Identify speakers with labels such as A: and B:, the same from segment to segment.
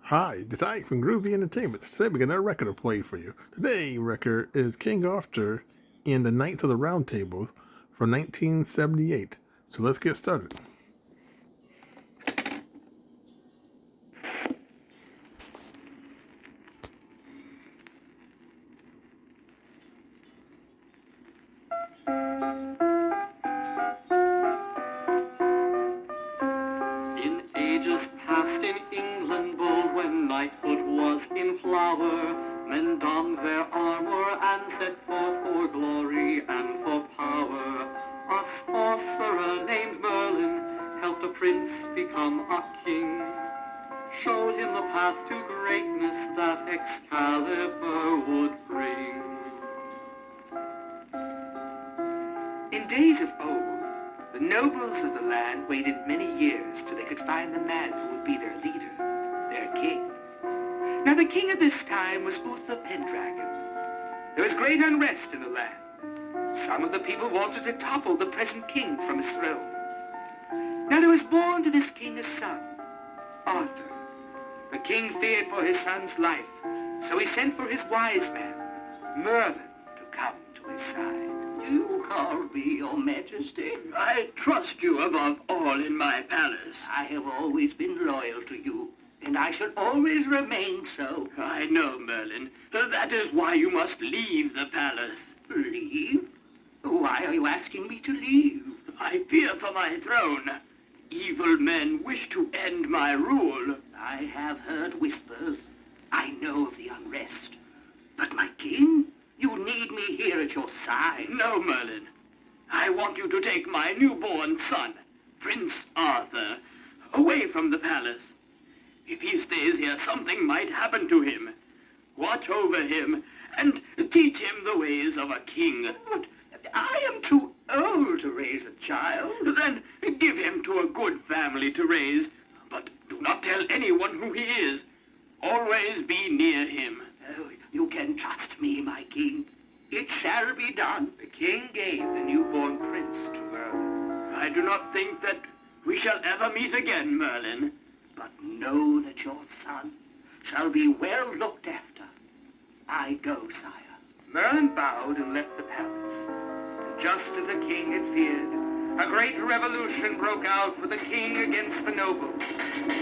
A: Hi, this is Ike from Groovy Entertainment. Today we got another record to play for you. Today's record is King Arthur and the Knights of the Round Tables from 1978. So let's get started.
B: In ages past in England bold, when knighthood was in flower, men donned their armor and set forth for glory and for power. A sorcerer named Merlin helped a prince become a king, showed him the path to greatness that Excalibur would bring. In days of old, the nobles of the land waited many years till they could find the man who would be their leader, their king. Now the king at this time was Uther Pendragon. There was great unrest in the land. Some of the people wanted to topple the present king from his throne. Now there was born to this king a son, Arthur. The king feared for his son's life, so he sent for his wise man, Merlin, to come to his side. You call me your majesty? I trust you above all in my palace. I have always been loyal to you, and I shall always remain so. I know, Merlin. That is why you must leave the palace. Leave? Why are you asking me to leave? I fear for my throne. Evil men wish to end my rule. I have heard whispers. I know of the unrest. But my king? You need me here at your side. No, Merlin. I want you to take my newborn son, Prince Arthur, away from the palace. If he stays here, something might happen to him. Watch over him and teach him the ways of a king. But I am too old to raise a child. Then give him to a good family to raise. But do not tell anyone who he is. Always be near him. Oh, you can trust me, my king. It shall be done. The king gave the newborn prince to Merlin. I do not think that we shall ever meet again, Merlin. But know that your son shall be well looked after. I go, sire. Merlin bowed and left the palace. And just as the king had feared, a great revolution broke out with the king against the nobles.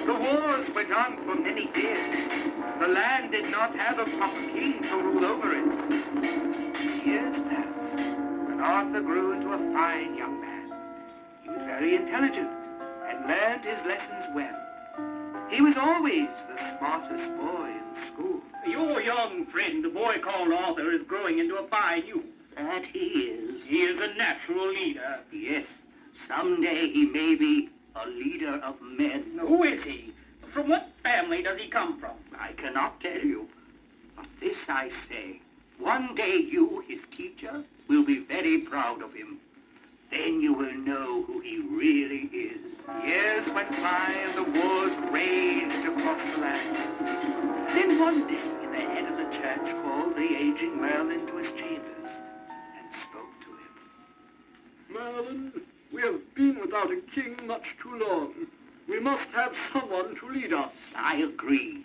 B: The wars went on for many years. The land did not have a proper king to rule over it. Years passed, and Arthur grew into a fine young man. He was very intelligent and learned his lessons well. He was always the smartest boy in school. Your young friend, the boy called Arthur, is growing into a fine youth. That he is. He is a natural leader. Yes. Someday he may be a leader of men. Who is he? From what family does he come from? I cannot tell you. But this I say. One day you, his teacher, will be very proud of him. Then you will know who he really is. Years went by and the wars raged across the land. Then one day the head of the church called the aging Merlin to his chambers and spoke to him.
C: Merlin, we have been without a king much too long. We must have someone to lead us.
B: I agree.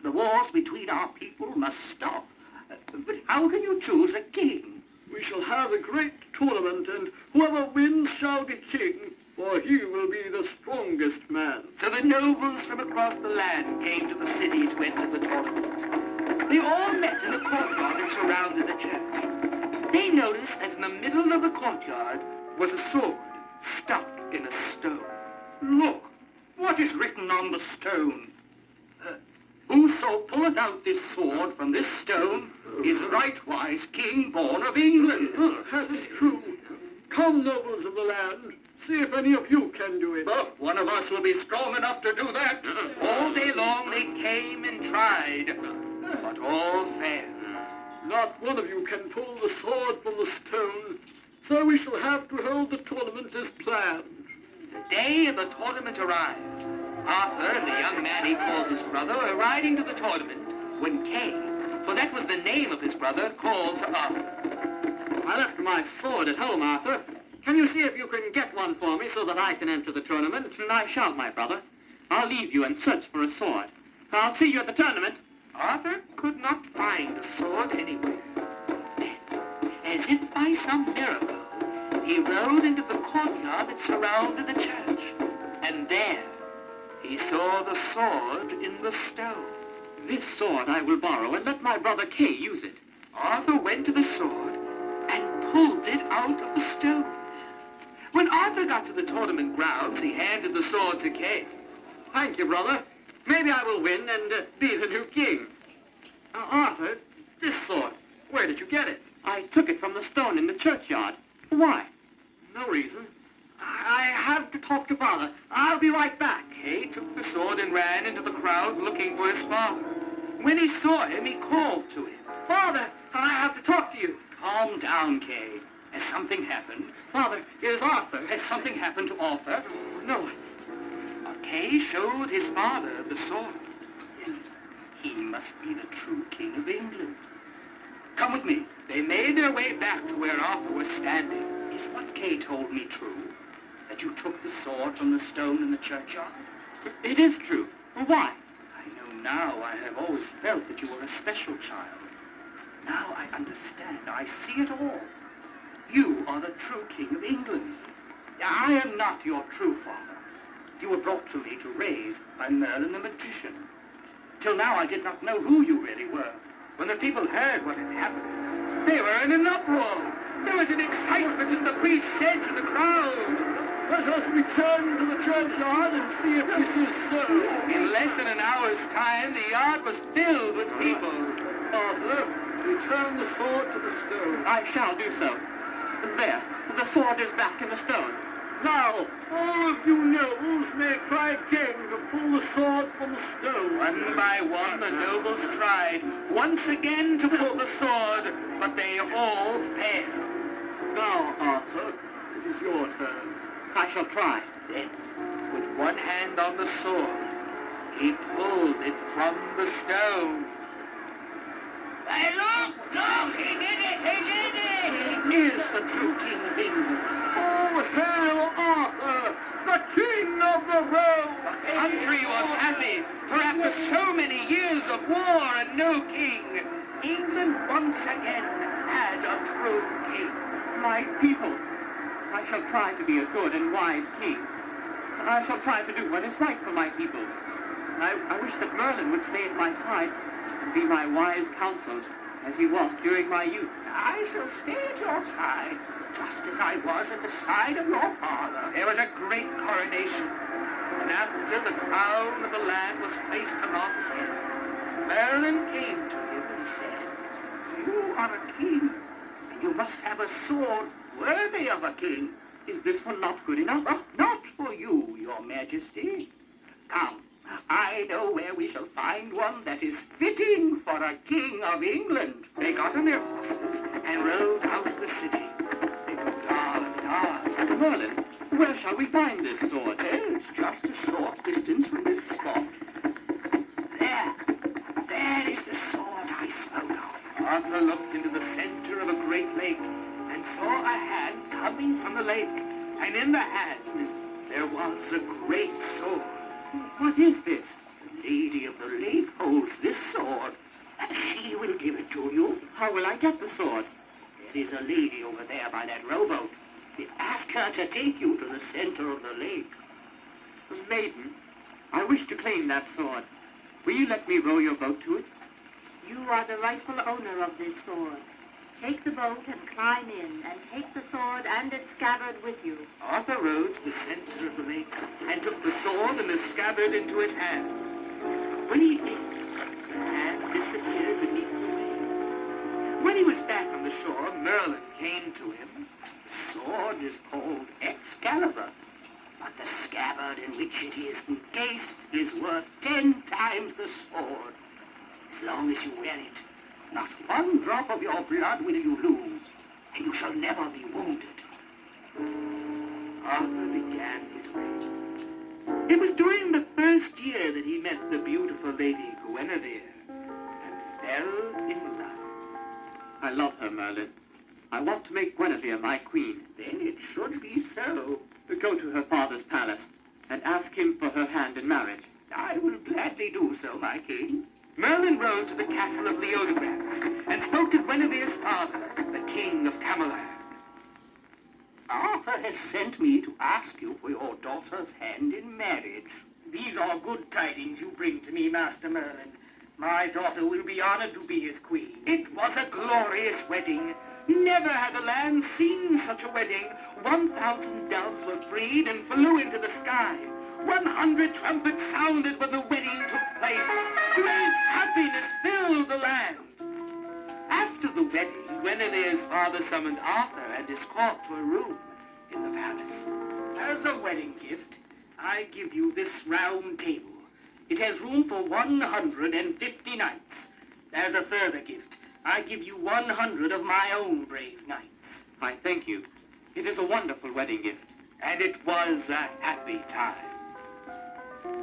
B: The wars between our people must stop. But how can you choose a king?
C: We shall have a great tournament, and whoever wins shall be king, for he will be the strongest man.
B: So the nobles from across the land came to the city to enter the tournament. They all met in the courtyard and surrounded the church. They noticed that in the middle of the courtyard was a sword stuck in a stone. Look, what is written on the stone? Whoso pulleth out this sword from this stone is rightwise king born of England.
C: That is true. Come, nobles of the land, see if any of you can do it.
B: But one of us will be strong enough to do that. All day long they came and tried, but all failed.
C: Not one of you can pull the sword from the stone, so we shall have to hold the tournament as planned.
B: The day of the tournament arrived. Arthur and the young man he called his brother were riding to the tournament when Kay, for that was the name of his brother, called to Arthur.
C: I left my sword at home, Arthur. Can you see if you can get one for me so that I can enter the tournament?
B: And I shall, my brother. I'll leave you and search for a sword.
D: I'll see you at the tournament.
B: Arthur could not find the sword anywhere. Then, as if by some miracle, he rode into the courtyard that surrounded the church. And there, he saw the sword in the stone.
D: This sword I will borrow and let my brother Kay use it.
B: Arthur went to the sword and pulled it out of the stone. When Arthur got to the tournament grounds, he handed the sword to Kay.
D: Thank you, brother. Maybe I will win and be the new king. Arthur, this sword, where did you get it? I took it from the stone in the churchyard. Why? No reason. I have to talk to father. I'll be right back.
B: Kay took the sword and ran into the crowd looking for his father. When he saw him, he called to him.
D: Father, I have to talk to you.
B: Calm down, Kay. Has something happened?
D: Father, is Arthur. Has something happened to Arthur? No.
B: Kay showed his father the sword. He must be the true king of England. Come with me. They made their way back to where Arthur was standing. Is what Kay told me true? That you took the sword from the stone in the churchyard?
D: It is true. Why?
B: I know now. I have always felt that you were a special child. Now I understand. I see it all. You are the true king of England. I am not your true father. You were brought to me to raise by Merlin the magician. Till now I did not know who you really were. When the people heard what had happened, they were in an uproar. There was an excitement as the priest said to the crowd,
C: Let us return to the churchyard and see if this is so.
B: in less than an hour's time, the yard was filled with people.
C: Arthur, return the sword to the stone.
D: I shall do so. There, the sword is back in the stone.
C: Now, all of you nobles may try again to pull the sword from the stone.
B: One by one, the nobles tried once again to pull the sword, but they all failed.
C: Now, Arthur, it is your turn.
D: I shall try.
B: Then, with one hand on the sword, he pulled it from the stone. Hey, look! He did it! He did it! He is the true king of England.
C: Oh, hail Arthur, the king of the realm!
B: The country was happy, for after so many years of war and no king, England once again had a true king.
D: My people. I shall try to be a good and wise king. I shall try to do what is right for my people. I wish that Merlin would stay at my side and be my wise counsel as he was during my youth.
B: I shall stay at your side, just as I was at the side of your father. There was a great coronation, and after the crown of the land was placed on Arthur's head, Merlin came to him and said, You are a king, and you must have a sword worthy of a king.
D: Is this one not good enough?
B: Not for you, your majesty. Come, I know where we shall find one that is fitting for a king of England. They got on their horses and rode out of the city. They rode on and on.
D: Merlin, where shall we find this sword?
B: It's just a short distance from this spot. There is the sword I spoke of. Arthur looked into the center of a great lake and saw a hand coming from the lake. And in the hand, there was a great sword.
D: What is this?
B: The lady of the lake holds this sword. She will give it to you.
D: How will I get the sword?
B: There is a lady over there by that rowboat. Ask her to take you to the center of the lake.
D: Maiden, I wish to claim that sword. Will you let me row your boat to it?
E: You are the rightful owner of this sword. Take the boat and climb in, and take the sword and its scabbard with you.
B: Arthur rode to the center of the lake and took the sword and the scabbard into his hand. When he did, the hand disappeared beneath the waves. When he was back on the shore, Merlin came to him. The sword is called Excalibur, but the scabbard in which it is encased is worth 10 times the sword. As long as you wear it, not one drop of your blood will you lose, and you shall never be wounded. Arthur began his way. It was during the first year that he met the beautiful Lady Guinevere and fell in love.
D: I love her, Merlin. I want to make Guinevere my queen.
B: Then it should be so.
D: Go to her father's palace and ask him for her hand in marriage.
B: I will gladly do so, my king. Merlin rode to the castle of Leodegrance and spoke to Guinevere's father, the king of Camelot.
D: Arthur has sent me to ask you for your daughter's hand in marriage. These are good tidings you bring to me, Master Merlin. My daughter will be honored to be his queen.
B: It was a glorious wedding. Never had the land seen such a wedding. 1,000 doves were freed and flew into the sky. 100 trumpets sounded when the wedding took place. Great happiness filled the land. After the wedding, Guinevere's father summoned Arthur and his court to a room in the palace.
D: As a wedding gift, I give you this round table. It has room for 150 knights. As a further gift, I give you 100 of my own brave knights.
B: I thank you. It is a wonderful wedding gift. And it was a happy time.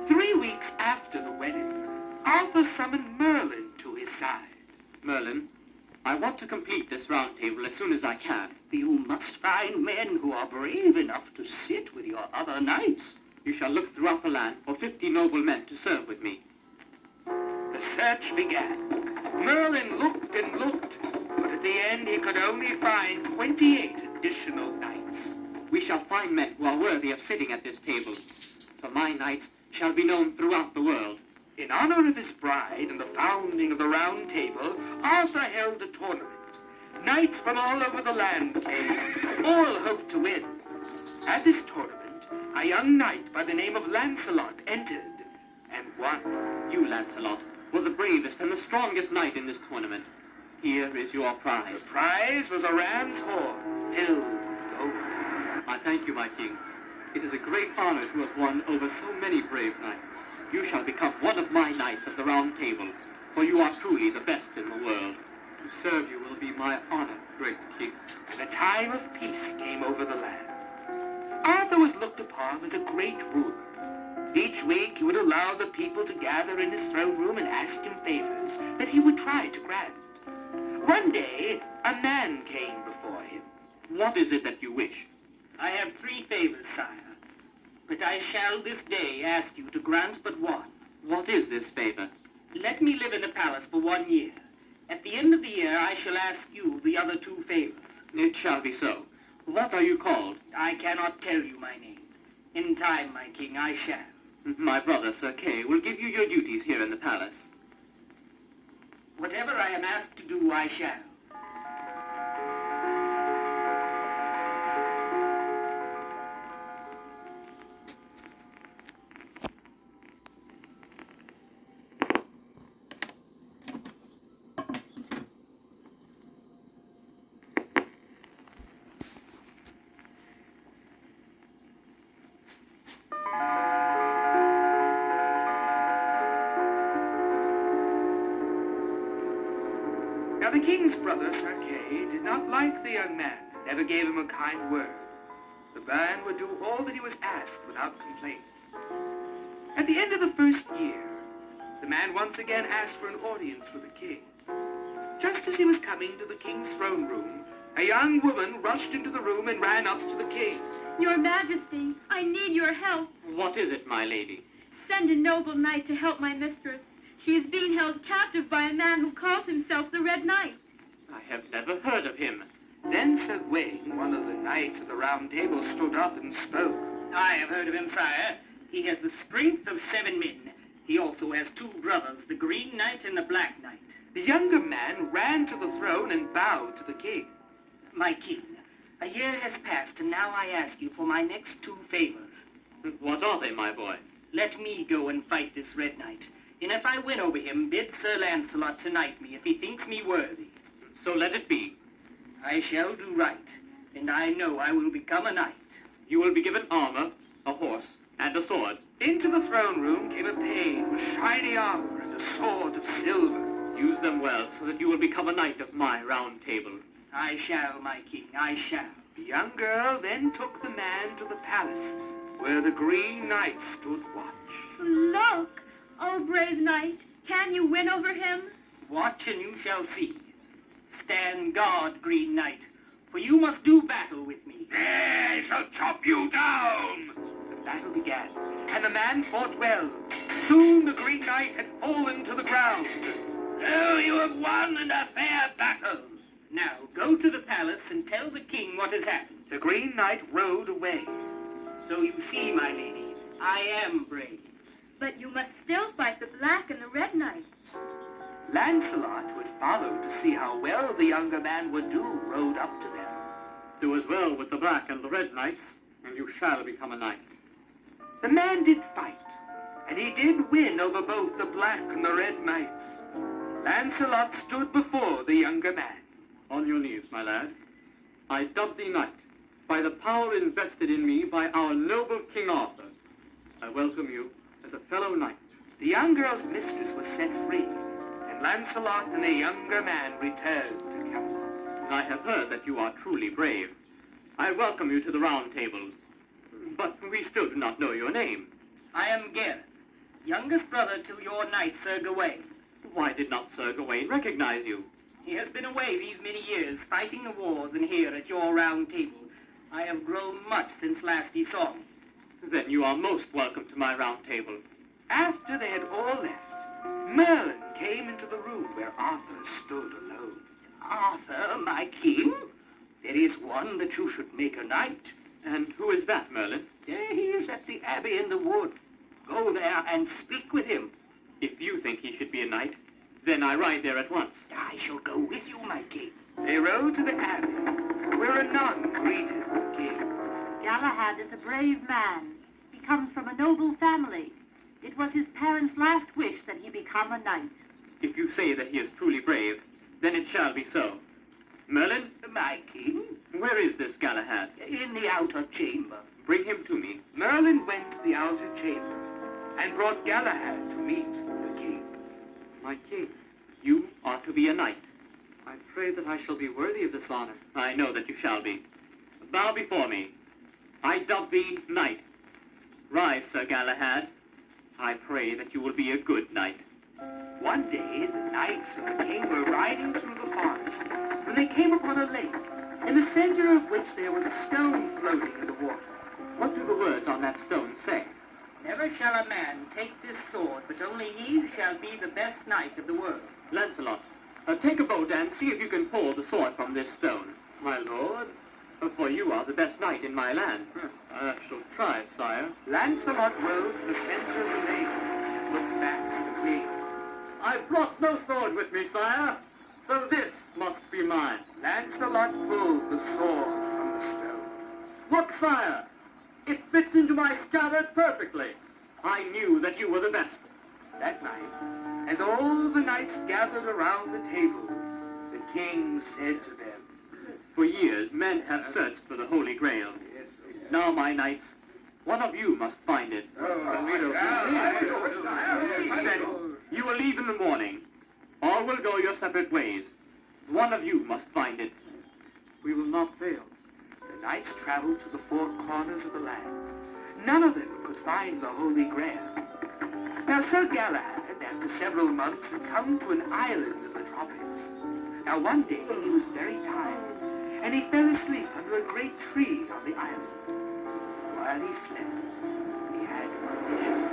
B: 3 weeks after the wedding, Arthur summoned Merlin to his side.
D: Merlin, I want to complete this round table as soon as I can. You must find men who are brave enough to sit with your other knights.
B: You shall look throughout the land for 50 noble men to serve with me. The search began. Merlin looked and looked, but at the end he could only find 28 additional knights. We shall find men who are worthy of sitting at this table, for my knights shall be known throughout the world. In honor of his bride and the founding of the Round Table, Arthur held a tournament. Knights from all over the land came, all hoped to win. At this tournament, a young knight by the name of Lancelot entered and won. You, Lancelot, were the bravest and the strongest knight in this tournament. Here is your prize. The prize was a ram's horn filled with gold. I thank you, my king. It is a great honor to have won over so many brave knights. You shall become one of my knights of the Round Table, for you are truly the best in the world. To serve you will be my honor, great king. And a time of peace came over the land. Arthur was looked upon as a great ruler. Each week he would allow the people to gather in his throne room and ask him favors that he would try to grant. One day, a man came before him. What is it that you wish?
D: I have 3 favors, sire. But I shall this day ask you to grant but one.
B: What is this favor?
D: Let me live in the palace for 1 year. At the end of the year, I shall ask you the other 2 favors.
B: It shall be so. What are you called?
D: I cannot tell you my name. In time, my king, I shall.
B: My brother, Sir Kay, will give you your duties here in the palace.
D: Whatever I am asked to do, I shall.
B: Now the king's brother, Sir Kay, did not like the young man, and never gave him a kind word. The man would do all that he was asked without complaints. At the end of the first year, the man once again asked for an audience with the king. Just as he was coming to the king's throne room, a young woman rushed into the room and ran up to the king.
F: Your Majesty, I need your help.
B: What is it, my lady?
F: Send a noble knight to help my mistress. She is being held captive by a man who calls himself the Red Knight.
B: I have never heard of him. Then Sir Gawain, one of the knights of the Round Table, stood up and spoke.
D: I have heard of him, sire. He has the strength of 7 men. He also has 2 brothers, the Green Knight and the Black Knight.
B: The younger man ran to the throne and bowed to the king.
D: My king, a year has passed, and now I ask you for my next 2 favors.
B: What are they, my boy?
D: Let me go and fight this Red Knight. And if I win over him, bid Sir Lancelot to knight me if he thinks me worthy.
B: So let it be.
D: I shall do right, and I know I will become a knight.
B: You will be given armor, a horse, and a sword. Into the throne room came a page with shiny armor and a sword of silver. Use them well, so that you will become a knight of my Round Table.
D: I shall, my king, I shall.
B: The young girl then took the man to the palace, where the Green Knight stood watch.
F: Look! Oh, brave knight, can you win over him?
D: Watch and you shall see. Stand guard, Green Knight, for you must do battle with me.
B: I shall chop you down! The battle began, and the man fought well. soon the Green Knight had fallen to the ground. So you have won in a fair battle. Now go to the palace and tell the king what has happened. The Green Knight rode away. So you see, my lady, I am brave.
F: But you must still fight the Black and the Red Knight.
B: Lancelot, who had followed to see how well the younger man would do, rode up to them.
D: Do as well with the Black and the Red Knights, and you shall become a knight.
B: The man did fight, and he did win over both the Black and the Red Knights. Lancelot stood before the younger man.
D: On your knees, my lad. I dub thee knight, by the power invested in me by our noble King Arthur. I welcome you as a fellow knight.
B: The young girl's mistress was set free, and Lancelot and the younger man returned to Camelot.
D: I have heard that you are truly brave. I welcome you to the Round Table, but we still do not know your name.
B: I am Gareth, youngest brother to your knight Sir Gawain.
D: Why did not Sir Gawain recognize you?
B: He has been away these many years, fighting the wars, and here at your Round Table. I have grown much since last he saw me.
D: Then you are most welcome to my Round Table.
B: After they had all left, Merlin came into the room where Arthur stood alone. Arthur, my king, there is one that you should make a knight.
D: And who is that, Merlin?
B: There he is at the abbey in the wood. Go there and speak with him.
D: If you think he should be a knight, then I ride there at once.
B: I shall go with you, my king. They rode to the abbey, where a nun greeted the king.
E: Galahad is a brave man. He comes from a noble family. It was his parents' last wish that he become a knight.
D: If you say that he is truly brave, then it shall be so. Merlin,
B: My king,
D: where is this Galahad?
B: in the outer chamber.
D: Bring him to me.
B: Merlin went to the outer chamber and brought Galahad to meet the king.
D: My king, you are to be a knight. I pray that I shall be worthy of this honor. I know that you shall be. Bow before me. I dub thee knight. Rise, Sir Galahad. I pray that you will be a good knight.
B: One day, the knights and the king were riding through the forest when they came upon a lake, in the center of which there was a stone floating in the water.
D: What do the words on that stone say?
B: Never shall a man take this sword, but only he shall be the best knight of the world.
D: Lancelot, take a bow and see if you can pull the sword from this stone. My lord, for you are the best knight in my land. I shall try, sire.
B: Lancelot rode to the center of the lake and looked back at the king.
D: I brought no sword with me, sire, so this must be mine.
B: Lancelot pulled the sword from the stone.
D: Look, sire, it fits into my scabbard perfectly. I knew that you were the best.
B: That night, as all the knights gathered around the table, the king said to them,
D: For years, men have searched for the Holy Grail. Now, my knights, one of you must find it. Then you will leave in the morning. All will go your separate ways. One of you must find it.
B: We will not fail. The knights traveled to the four corners of the land. None of them could find the Holy Grail. Now Sir Galahad, after several months, had come to an island in the tropics. Now one day he was very tired, and he fell asleep under a great tree on the island. While he slept, he had a vision.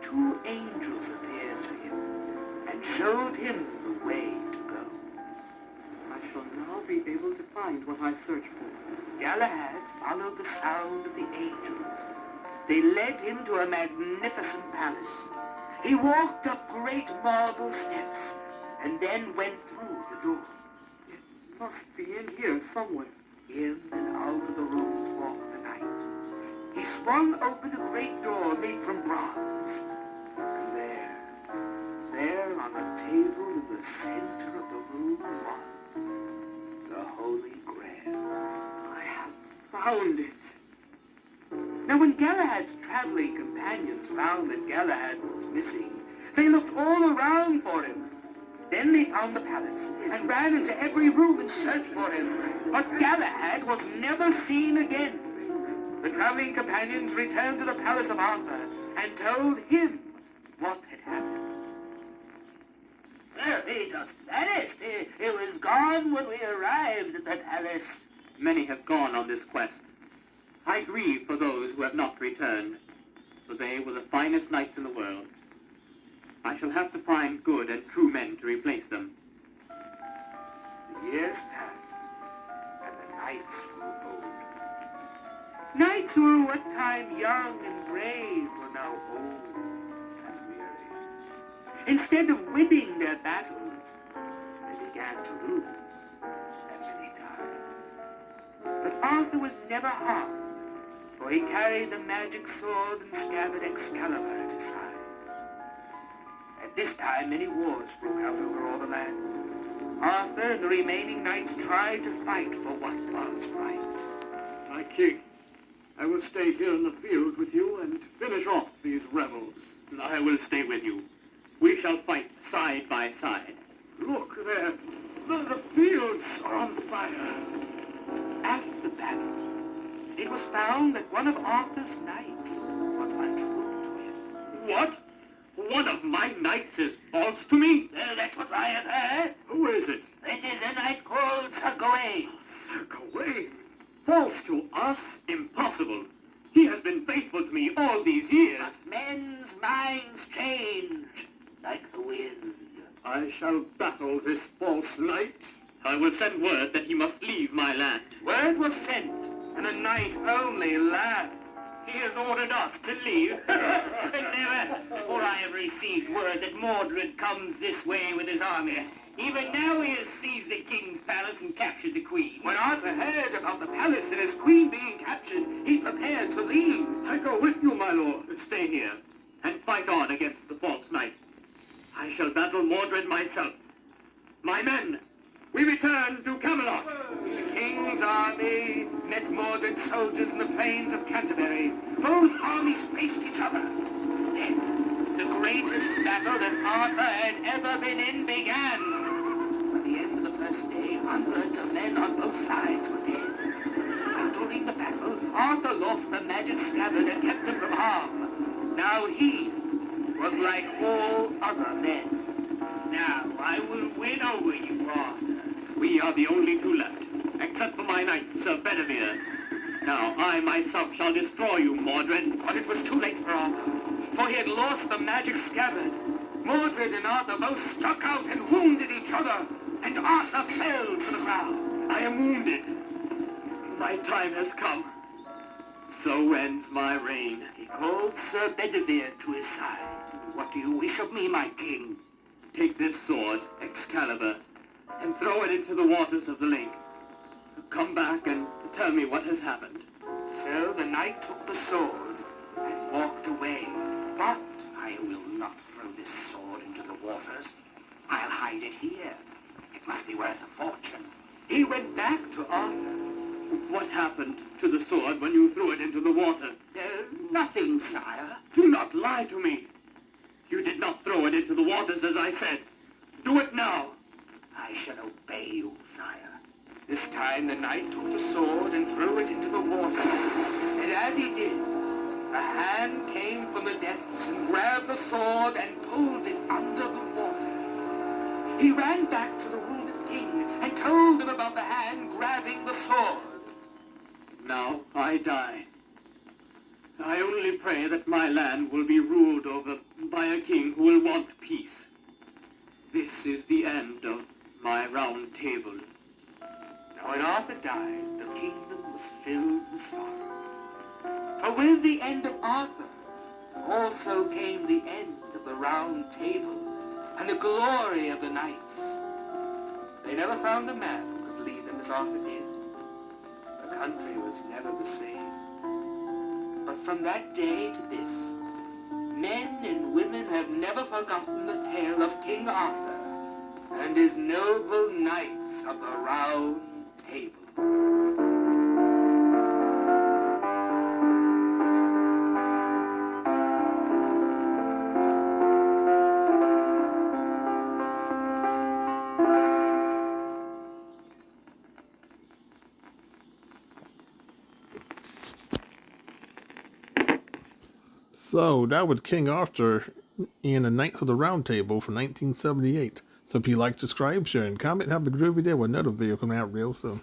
B: Two angels appeared to him and showed him the way to go.
D: I shall now be able to find what I search for.
B: Galahad followed the sound of the angels. They led him to a magnificent palace. He walked up great marble steps and then went through the door.
D: It must be in here somewhere.
B: In and out of the rooms walked the knight. He swung open a great door made from bronze. And there on a table in the center of the room was the Holy Grail.
D: I have found it.
B: Now when Galahad's traveling companions found that Galahad was missing, they looked all around for him. Then they found the palace and ran into every room in search for him. But Galahad was never seen again. The traveling companions returned to the palace of Arthur and told him what had happened. Well, he just vanished. He was gone when we arrived at the palace.
D: Many have gone on this quest. I grieve for those who have not returned, for they were the finest knights in the world. I shall have to find good and true men to replace them.
B: The years passed, and the knights grew old. Knights who were one time young and brave were now old and weary. Instead of winning their battles, they began to lose, and many died. But Arthur was never harmed, for he carried the magic sword and scabbard Excalibur at his side. At this time, many wars broke out over all the land. Arthur and the remaining knights tried to fight for what was right.
C: My king, I will stay here in the field with you and finish off these rebels.
D: I will stay with you. We shall fight side by side.
C: Look there. The fields are on fire.
B: After the battle, it was found that one of Arthur's knights was untrue to him.
D: What? One of my knights is false to me?
B: That's what I have heard.
C: Who is it?
B: It is a knight called Sir Gawain.
C: Sir Gawain. False to us?
D: Impossible. He has been faithful to me all these years.
B: But men's minds change like the wind.
C: I shall battle this false knight.
D: I will send word that he must leave my land.
B: Word was sent, and the knight only laughed.
D: He has ordered us to leave. Never before I have received word that Mordred comes this way with his armies. Even now he has seized the king's palace and captured the queen.
B: When Arthur heard about the palace and his queen being captured, he prepared to leave.
C: I go with you, my lord.
D: Stay here and fight on against the false knight. I shall battle Mordred myself. My men, we return to Camelot.
B: The king's army met Mordred's soldiers in the plains of Canterbury. Both armies faced each other. Then, the greatest battle that Arthur had ever been in began. By the end of the first day, hundreds of men on both sides were dead. And during the battle, Arthur lost the magic scabbard and kept him from harm. Now he was like all other men.
D: Now I will win over you, Arthur. We are the only two left, except for my knight, Sir Bedivere. Now I myself shall destroy you, Mordred.
B: But it was too late for Arthur, for he had lost the magic scabbard. Mordred and Arthur both struck out and wounded each other, and Arthur fell to the ground.
D: I am wounded. My time has come. So ends my reign.
B: He called Sir Bedivere to his side. What do you wish of me, my king?
D: Take this sword, Excalibur, and throw it into the waters of the lake. Come back and tell me what has happened.
B: So the knight took the sword and walked away. But I will not throw this sword into the waters. I'll hide it here. It must be worth a fortune. He went back to Arthur.
D: What happened to the sword when you threw it into the water?
B: Nothing, sire.
D: Do not lie to me. You did not throw it into the waters as I said. Do it now.
B: I shall obey you, sire. This time the knight took the sword and threw it into the water. And as he did, a hand came from the depths and grabbed the sword and pulled it under the water. He ran back to the wounded king and told him about the hand grabbing the sword.
D: Now I die. I only pray that my land will be ruled over by a king who will want peace. This is the end of my round table.
B: Now when Arthur died, the kingdom was filled with sorrow. For with the end of Arthur, also came the end of the round table and the glory of the knights. They never found a man who could lead them as Arthur did. The country was never the same. But from that day to this, men and women have never forgotten the tale of King Arthur and his noble knights of the Round Table.
A: So that was King Arthur in the Knights of the Round Table from 1978. So if you like, subscribe, share, and comment, have a groovy day with another video coming out real soon.